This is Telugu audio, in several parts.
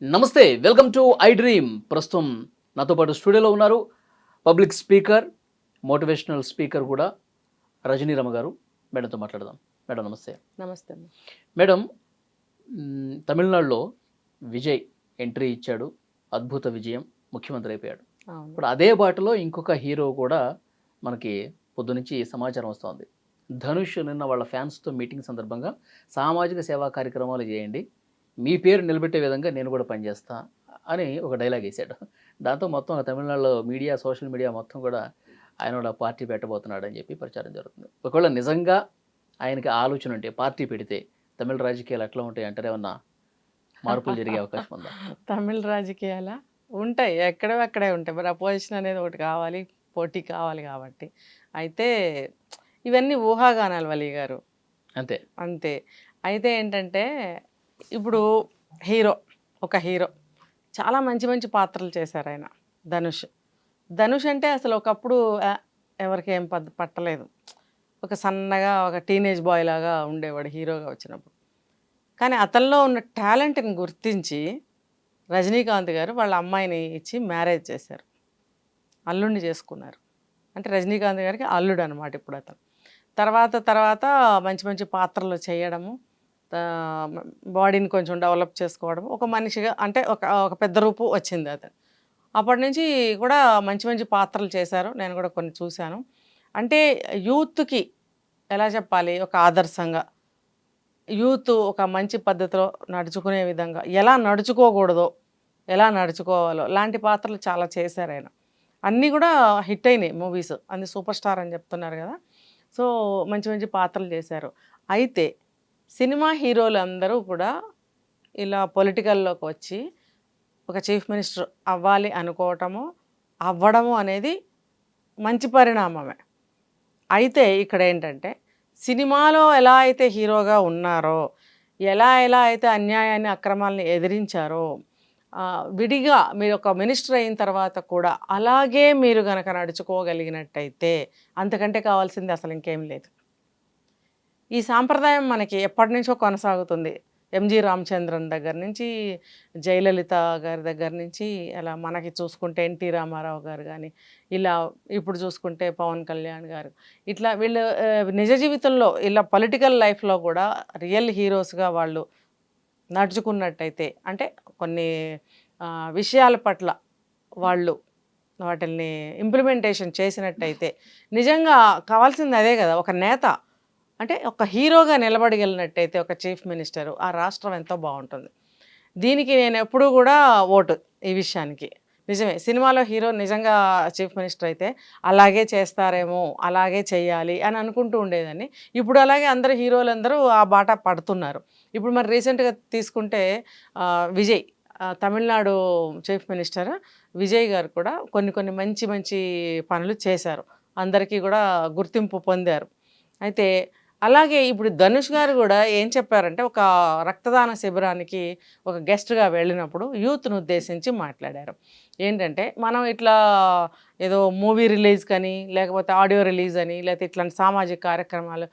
నమస్తే, వెల్కమ్ టు ఐ డ్రీమ్. ప్రస్తుతం నాతో పాటు స్టూడియోలో ఉన్నారు పబ్లిక్ స్పీకర్, మోటివేషనల్ స్పీకర్ కూడా రజనీ రమ గారు. మేడంతో మాట్లాడదాం. మేడం నమస్తే. నమస్తే. మేడం, తమిళనాడులో విజయ్ ఎంట్రీ ఇచ్చాడు, అద్భుత విజయం, ముఖ్యమంత్రి అయిపోయాడు. ఇప్పుడు అదే బాటలో ఇంకొక హీరో కూడా మనకి పొద్దునుంచి సమాచారం వస్తుంది. ధనుష్ నిన్న వాళ్ళ ఫ్యాన్స్తో మీటింగ్ సందర్భంగా సామాజిక సేవా కార్యక్రమాలు చేయండి, మీ పేరు నిలబెట్టే విధంగా నేను కూడా పనిచేస్తా అని ఒక డైలాగ్ వేసాడు. దాంతో మొత్తం తమిళనాడులో మీడియా, సోషల్ మీడియా మొత్తం కూడా ఆయన కూడా పార్టీ పెట్టబోతున్నాడు అని చెప్పి ప్రచారం జరుగుతుంది. ఒకవేళ నిజంగా ఆయనకి ఆలోచన ఉంటే పార్టీ పెడితే తమిళ రాజకీయాలు ఎట్లా ఉంటాయి అంటారు? ఏమన్నా మార్పులు జరిగే అవకాశం ఉందా? తమిళ రాజకీయాల ఉంటాయి, అక్కడే ఉంటాయి. మరి అపోజిషన్ అనేది ఒకటి కావాలి, పోటీ కావాలి కాబట్టి. అయితే ఇవన్నీ ఊహాగానాలు వలి గారు, అంతే అంతే. అయితే ఏంటంటే ఇప్పుడు ఒక హీరో చాలా మంచి మంచి పాత్రలు చేశారు ఆయన. ధనుష్ అంటే అసలు ఒకప్పుడు ఎవరికి ఏం పట్టలేదు. ఒక సన్నగా ఒక టీనేజ్ బాయ్ లాగా ఉండేవాడు హీరోగా వచ్చినప్పుడు. కానీ అతనిలో ఉన్న టాలెంట్ని గుర్తించి రజనీకాంత్ గారు వాళ్ళ అమ్మాయిని ఇచ్చి మ్యారేజ్ చేశారు, అల్లుడిని చేసుకున్నారు. అంటే రజనీకాంత్ గారికి అల్లుడు అనమాట ఇప్పుడు అతను. తర్వాత మంచి మంచి పాత్రలు చేయడము, బాడీని కొంచెం డెవలప్ చేసుకోవడం, ఒక మనిషిగా అంటే ఒక పెద్ద రూపు వచ్చింది అతను. అప్పటి నుంచి కూడా మంచి మంచి పాత్రలు చేశారు, నేను కూడా కొన్ని చూశాను. అంటే యూత్కి ఎలా చెప్పాలి, ఒక ఆదర్శంగా యూత్ ఒక మంచి పద్ధతిలో నడుచుకునే విధంగా, ఎలా నడుచుకోకూడదో ఎలా నడుచుకోవాలో లాంటి పాత్రలు చాలా చేశారు ఆయన. అన్నీ కూడా హిట్ అయినాయి మూవీస్, అన్ని సూపర్ స్టార్ అని చెప్తున్నారు కదా. సో మంచి మంచి పాత్రలు చేశారు. అయితే సినిమా హీరోలు అందరూ కూడా ఇలా పొలిటికల్లోకి వచ్చి ఒక చీఫ్ మినిస్టర్ అవ్వాలి అనుకోవటము, అవ్వడము అనేది మంచి పరిణామమే. అయితే ఇక్కడ ఏంటంటే సినిమాలో ఎలా అయితే హీరోగా ఉన్నారో, ఎలా అయితే అన్యాయాన్ని, అక్రమాలని ఎదిరించారో, విడిగా మీరు ఒక మినిస్టర్ అయిన తర్వాత కూడా అలాగే మీరు కనుక నడుచుకోగలిగినట్టయితే అంతకంటే కావాల్సింది అసలు ఇంకేం లేదు. ఈ సాంప్రదాయం మనకి ఎప్పటి నుంచో కొనసాగుతుంది. ఎంజి రామచంద్రన్ దగ్గర నుంచి, జయలలిత గారి దగ్గర నుంచి, అలా మనకి చూసుకుంటే ఎన్టీ రామారావు గారు కానీ, ఇలా ఇప్పుడు చూసుకుంటే పవన్ కళ్యాణ్ గారు, ఇట్లా వీళ్ళు నిజ జీవితంలో ఇలా పొలిటికల్ లైఫ్లో కూడా రియల్ హీరోస్గా వాళ్ళు నడుచుకున్నట్టయితే, అంటే కొన్ని విషయాల పట్ల వాళ్ళు వాటిని ఇంప్లిమెంటేషన్ చేసినట్టయితే నిజంగా కావాల్సింది అదే కదా. ఒక నేత అంటే ఒక హీరోగా నిలబడగలిగినట్టయితే ఒక చీఫ్ మినిస్టరు, ఆ రాష్ట్రం ఎంతో బాగుంటుంది. దీనికి నేను ఎప్పుడూ కూడా ఓటు ఈ విషయానికి. నిజమే, సినిమాలో హీరో నిజంగా చీఫ్ మినిస్టర్ అయితే అలాగే చేస్తారేమో, అలాగే చేయాలి అని అనుకుంటూ ఉండేదాన్ని. ఇప్పుడు అలాగే అందరూ హీరోలందరూ ఆ బాట పడుతున్నారు. ఇప్పుడు మరి రీసెంట్గా తీసుకుంటే విజయ్, తమిళనాడు చీఫ్ మినిస్టర్ విజయ్ గారు కూడా కొన్ని మంచి మంచి పనులు చేశారు, అందరికీ కూడా గుర్తింపు పొందారు. అయితే అలాగే ఇప్పుడు ధనుష్ గారు కూడా ఏం చెప్పారంటే, ఒక రక్తదాన శిబిరానికి ఒక గెస్ట్గా వెళ్ళినప్పుడు యూత్ను ఉద్దేశించి మాట్లాడారు. ఏంటంటే మనం ఇట్లా ఏదో మూవీ రిలీజ్ కానీ, లేకపోతే ఆడియో రిలీజ్ అని, లేకపోతే ఇట్లాంటి సామాజిక కార్యక్రమాలు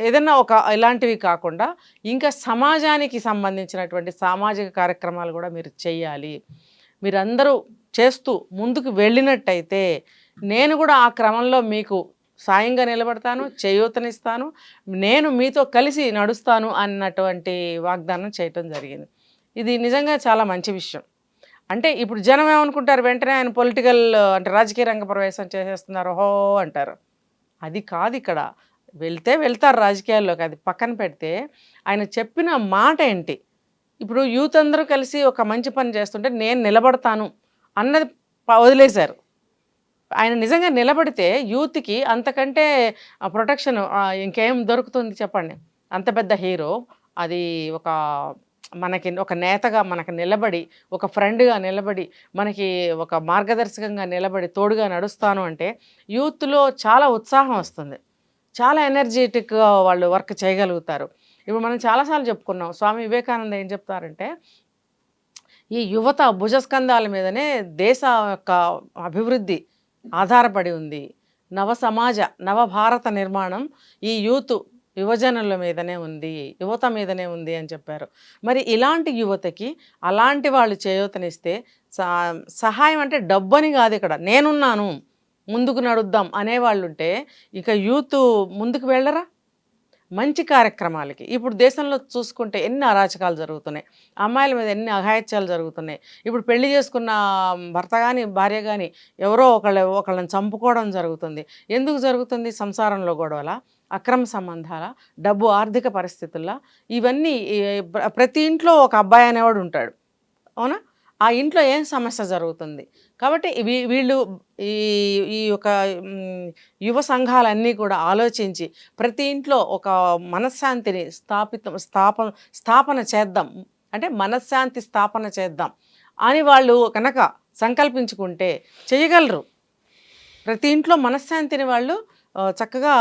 ఏదన్నా ఒక ఇలాంటివి కాకుండా ఇంకా సమాజానికి సంబంధించినటువంటి సామాజిక కార్యక్రమాలు కూడా మీరు చెయ్యాలి. మీరందరూ చేస్తూ ముందుకు వెళ్ళినట్టయితే నేను కూడా ఆ క్రమంలో మీకు సాయంగా నిలబడతాను, చేయూతనిస్తాను, నేను మీతో కలిసి నడుస్తాను అన్నటువంటి వాగ్దానం చేయటం జరిగింది. ఇది నిజంగా చాలా మంచి విషయం. అంటే ఇప్పుడు జనం ఏమనుకుంటారు, వెంటనే ఆయన పొలిటికల్ అంటే రాజకీయ రంగ ప్రవేశం చేసేస్తున్నారు హో అంటారు. అది కాదు, ఇక్కడ వెళ్తారు రాజకీయాల్లోకి, అది పక్కన పెడితే ఆయన చెప్పిన మాట ఏంటి. ఇప్పుడు యూత్ అందరూ కలిసి ఒక మంచి పని చేస్తుంటే నేను నిలబడతాను అన్నది వదిలేశారు. ఆయన నిజంగా నిలబడితే యూత్కి అంతకంటే ప్రొటెక్షన్ ఇంకేం దొరుకుతుంది చెప్పండి. అంత పెద్ద హీరో, అది మనకి ఒక నేతగా మనకు నిలబడి, ఒక ఫ్రెండ్గా నిలబడి, మనకి ఒక మార్గదర్శకంగా నిలబడి తోడుగా నడుస్తాను అంటే యూత్లో చాలా ఉత్సాహం వస్తుంది, చాలా ఎనర్జెటిక్గా వాళ్ళు వర్క్ చేయగలుగుతారు. ఇప్పుడు మనం చాలాసార్లు చెప్పుకున్నాం, స్వామి వివేకానంద ఏం చెప్తారంటే, ఈ యువత భుజస్కంధాల మీదనే దేశ యొక్క అభివృద్ధి ఆధారపడి ఉంది. నవ సమాజ, నవ భారత నిర్మాణం ఈ యూత్ యువజనుల మీదనే ఉంది, యువత మీదనే ఉంది అని చెప్పారు. మరి ఇలాంటి యువతకి అలాంటి వాళ్ళు చేయూతనిస్తే సహాయం అంటే డబ్బని కాదు, ఇక్కడ నేనున్నాను ముందుకు నడుద్దాం అనేవాళ్ళు ఉంటే ఇక యూత్ ముందుకు వెళ్ళరా మంచి కార్యక్రమాలకి? ఇప్పుడు దేశంలో చూసుకుంటే ఎన్ని అరాచకాలు జరుగుతున్నాయి, అమ్మాయిల మీద ఎన్ని అఘాయిత్యాలు జరుగుతున్నాయి. ఇప్పుడు పెళ్లి చేసుకున్న భర్త కానీ భార్య కానీ ఎవరో ఒకళ్ళని చంపుకోవడం జరుగుతుంది. ఎందుకు జరుగుతుంది? సంసారంలో గొడవల, అక్రమ సంబంధాల, డబ్బు ఆర్థిక పరిస్థితుల్లో. ఇవన్నీ ప్రతి ఇంట్లో ఒక అబ్బాయి అనేవాడు ఉంటాడు, అవునా? ఆ ఇంట్లో ఏం సమస్య జరుగుతుంది? కాబట్టి వీళ్ళు ఈ ఈ యొక్క యువ సంఘాలన్నీ కూడా ఆలోచించి ప్రతి ఇంట్లో ఒక మనశ్శాంతిని స్థాపన చేద్దాం, అంటే మనశ్శాంతి స్థాపన చేద్దాం అని వాళ్ళు కనుక సంకల్పించుకుంటే చేయగలరు. ప్రతి ఇంట్లో మనశ్శాంతిని వాళ్ళు చక్కగా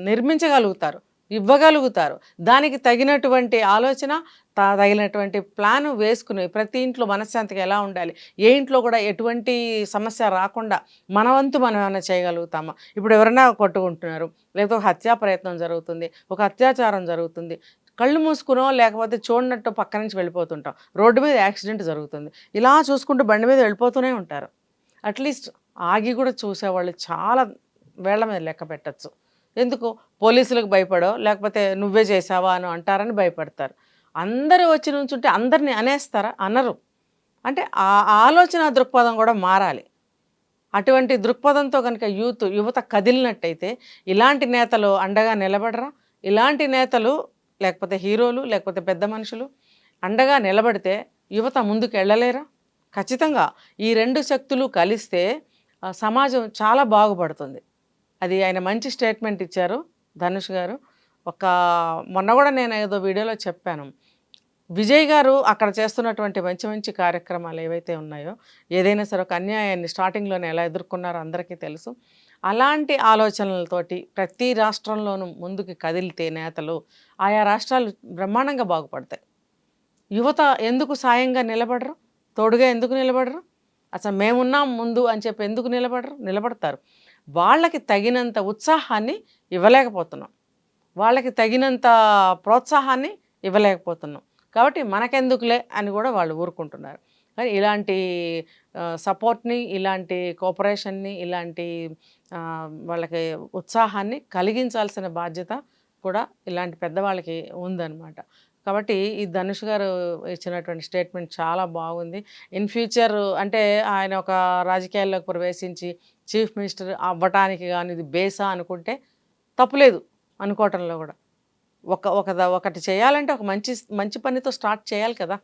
నిర్మించగలుగుతారు, ఇవ్వగలుగుతారు. దానికి తగినటువంటి ఆలోచన, తగినటువంటి ప్లాన్ వేసుకుని ప్రతి ఇంట్లో మనశ్శాంతిగా ఎలా ఉండాలి, ఏ ఇంట్లో కూడా ఎటువంటి సమస్య రాకుండా మన వంతు మనం ఏమైనా చేయగలుగుతామా? ఇప్పుడు ఎవరైనా కొట్టుకుంటున్నారు, లేకపోతే ఒక హత్యా ప్రయత్నం జరుగుతుంది, ఒక అత్యాచారం జరుగుతుంది, కళ్ళు మూసుకునో లేకపోతే చూడనట్టు పక్క నుంచి వెళ్ళిపోతుంటాం, రోడ్డు మీద యాక్సిడెంట్ జరుగుతుంది, ఇలా చూసుకుంటూ బండి మీద వెళ్ళిపోతూనే ఉంటారు. అట్లీస్ట్ ఆగి కూడా చూసేవాళ్ళు చాలా వేళ్ల మీద లెక్క పెట్టచ్చు. ఎందుకు? పోలీసులకు భయపడో లేకపోతే నువ్వే చేసావా అని అంటారని భయపడతారు. అందరూ వచ్చి నుంచుంటే అందరినీ అనేస్తారా? అనరు. అంటే ఆ ఆలోచన దృక్పథం కూడా మారాలి. అటువంటి దృక్పథంతో కనుక యువత కదిలినట్టయితే ఇలాంటి నేతలు అండగా నిలబడరా? ఇలాంటి నేతలు లేకపోతే హీరోలు లేకపోతే పెద్ద మనుషులు అండగా నిలబడితే యువత ముందుకు వెళ్ళలేరా? ఖచ్చితంగా ఈ రెండు శక్తులు కలిస్తే సమాజం చాలా బాగుపడుతుంది. అది ఆయన మంచి స్టేట్మెంట్ ఇచ్చారు ధనుష్ గారు. మొన్న కూడా నేను ఏదో వీడియోలో చెప్పాను, విజయ్ గారు అక్కడ చేస్తున్నటువంటి మంచి మంచి కార్యక్రమాలు ఏవైతే ఉన్నాయో, ఏదైనా సరే ఒక అన్యాయాన్ని స్టార్టింగ్లోనే ఎలా ఎదుర్కొన్నారో అందరికీ తెలుసు. అలాంటి ఆలోచనలతోటి ప్రతి రాష్ట్రంలోనూ ముందుకు కదిలితే నేతలు ఆయా రాష్ట్రాలు బ్రహ్మాండంగా బాగుపడతాయి. యువత ఎందుకు సాయంగా నిలబడరు? తోడుగా ఎందుకు నిలబడరు? అసలు మేమున్నాం ముందు అని చెప్పి ఎందుకు నిలబడతారు. వాళ్ళకి తగినంత ఉత్సాహాన్ని ఇవ్వలేకపోతున్నాం, వాళ్ళకి తగినంత ప్రోత్సాహాన్ని ఇవ్వలేకపోతున్నాం. కాబట్టి మనకెందుకులే అని కూడా వాళ్ళు ఊరుకుంటున్నారు. కానీ ఇలాంటి సపోర్ట్ని, ఇలాంటి కోఆపరేషన్ని, ఇలాంటి వాళ్ళకి ఉత్సాహాన్ని కలిగించాల్సిన బాధ్యత కూడా ఇలాంటి పెద్దవాళ్ళకి ఉందన్నమాట. కాబట్టి ఈ ధనుష్ గారు ఇచ్చినటువంటి స్టేట్మెంట్ చాలా బాగుంది. ఇన్ ఫ్యూచర్ అంటే ఆయన ఒక రాజకీయాల్లోకి ప్రవేశించి చీఫ్ మినిస్టర్ అవ్వటానికి కానీ ఇది బేసా అనుకుంటే తప్పులేదు అనుకోవటంలో కూడా. ఒకటి చేయాలంటే ఒక మంచి పనితో స్టార్ట్ చేయాలి కదా.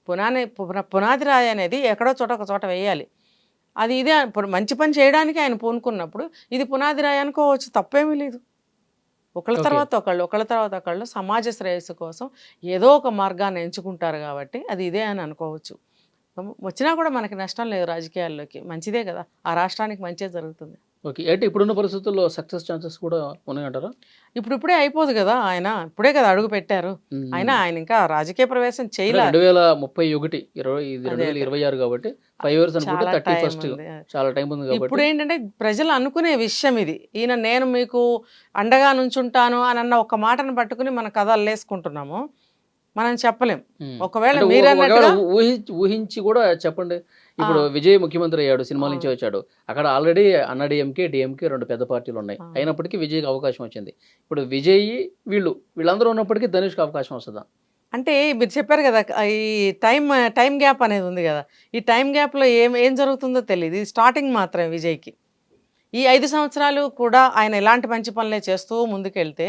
పునాది రాయి అనేది ఎక్కడో ఒక చోట వేయాలి. అది ఇదే మంచి పని చేయడానికి ఆయన పూనుకున్నప్పుడు ఇది పునాది రాయి అనుకోవచ్చు, తప్పేమీ లేదు. ఒకళ్ళ తర్వాత ఒకళ్ళు సమాజ శ్రేయస్సు కోసం ఏదో ఒక మార్గాన్ని ఎంచుకుంటారు కాబట్టి అది ఇదే అని అనుకోవచ్చు. వచ్చినా కూడా మనకి నష్టం లేదు, రాజకీయాల్లోకి మంచిదే కదా, ఆ రాష్ట్రానికి మంచిగా జరుగుతుంది. ఓకే, అంటే ఇప్పుడున్న పరిస్థితుల్లో సక్సెస్ ఛాన్సెస్ కూడా ఉన్నాయంటారా? ఇప్పుడే అయిపోదు కదా, ఆయన ఇప్పుడే కదా అడుగు పెట్టారు. ఆయన ఇంకా రాజకీయ ప్రవేశం చేయలేదు. 2031 2026 కాబట్టి 5 years అనుకుంటే 31st చాలా టైం ఉంది కాబట్టి. ఇప్పుడు ఏంటంటే ప్రజలు అనుకునే విషయం ఇది. నేను మీకు అండగా నుంచుంటాను అని అన్న ఒక మాటను పట్టుకుని మన కథ అల్లేసుకుంటున్నాము, మనం చెప్పలేం. ఒకవేళ మీరు ఊహించి కూడా చెప్పండి. ఇప్పుడు విజయ్ ముఖ్యమంత్రి అయ్యాడు, సినిమా నుంచి వచ్చాడు, అక్కడ ఆల్రెడీ అన్నా డిఎంకే రెండు పెద్ద పార్టీలు ఉన్నాయి, అయినప్పటికీ విజయ్కి అవకాశం వచ్చింది. ఇప్పుడు విజయ్ వీళ్ళందరూ ఉన్నప్పటికీ ధనుష్కి అవకాశం వస్తుందా? అంటే మీరు చెప్పారు కదా, ఈ టైం గ్యాప్ అనేది ఉంది కదా, ఈ టైం గ్యాప్లో ఏం జరుగుతుందో తెలియదు. ఇది స్టార్టింగ్ మాత్రమే విజయ్కి. ఈ 5 సంవత్సరాలు కూడా ఆయన ఎలాంటి మంచి పనులే చేస్తూ ముందుకెళ్తే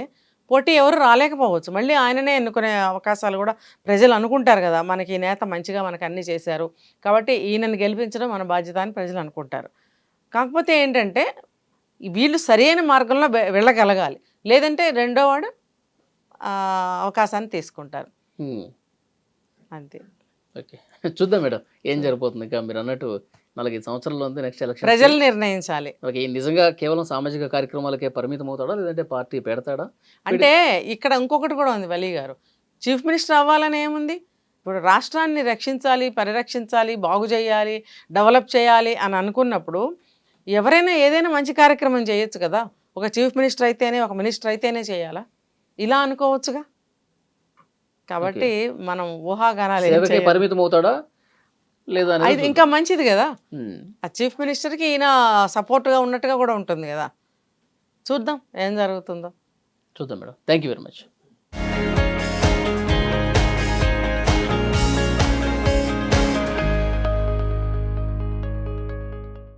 పోటీ ఎవరు రాలేకపోవచ్చు. మళ్ళీ ఆయననే ఎన్నుకునే అవకాశాలు కూడా ప్రజలు అనుకుంటారు కదా, మనకి ఈ నేత మంచిగా మనకు అన్నీ చేశారు కాబట్టి ఈయనని గెలిపించడం మన బాధ్యత అని ప్రజలు అనుకుంటారు. కాకపోతే ఏంటంటే వీళ్ళు సరైన మార్గంలో వెళ్ళగలగాలి, లేదంటే రెండో వాడు అవకాశాన్ని తీసుకుంటారు, అంతే. ఓకే, చూద్దాం మేడం ఏం జరిగిపోతుంది. ఇంకా మీరు అన్నట్టు 4-5 సంవత్సరాల్లో ఉంది నెక్స్ట్ ఎలక్షన్, ప్రజలు నిర్ణయించాలి. ఓకే, నిజంగా కేవలం సామాజిక కార్యక్రమాలకే పరిమితం అవుతాడా, లేదంటే పార్టీ పెడతాడా? అంటే ఇక్కడ ఇంకొకటి కూడా ఉంది వలి గారు, చీఫ్ మినిస్టర్ అవ్వాలని ఏముంది? ఇప్పుడు రాష్ట్రాన్ని రక్షించాలి, పరిరక్షించాలి, బాగు చేయాలి, డెవలప్ చేయాలి అని అనుకున్నప్పుడు ఎవరైనా ఏదైనా మంచి కార్యక్రమం చేయొచ్చు కదా. ఒక చీఫ్ మినిస్టర్ అయితేనే, ఒక మినిస్టర్ అయితేనే చేయాలా? ఇలా అనుకోవచ్చుగా. కాబట్టి మనం ఊహాగానాలు ఏం సేవకే చేయొద్దు. పరిమితం అవుతాడా లేదా అనేది అయితే ఇంకా మంచిది కదా. ఉమ్. ఆ చీఫ్ మినిస్టర్కి ఈయన సపోర్ట్గా ఉన్నట్టుగా కూడా ఉంటుంది కదా. చూద్దాం ఏం జరుగుతుందో. చూద్దాం madam. Thank you very much.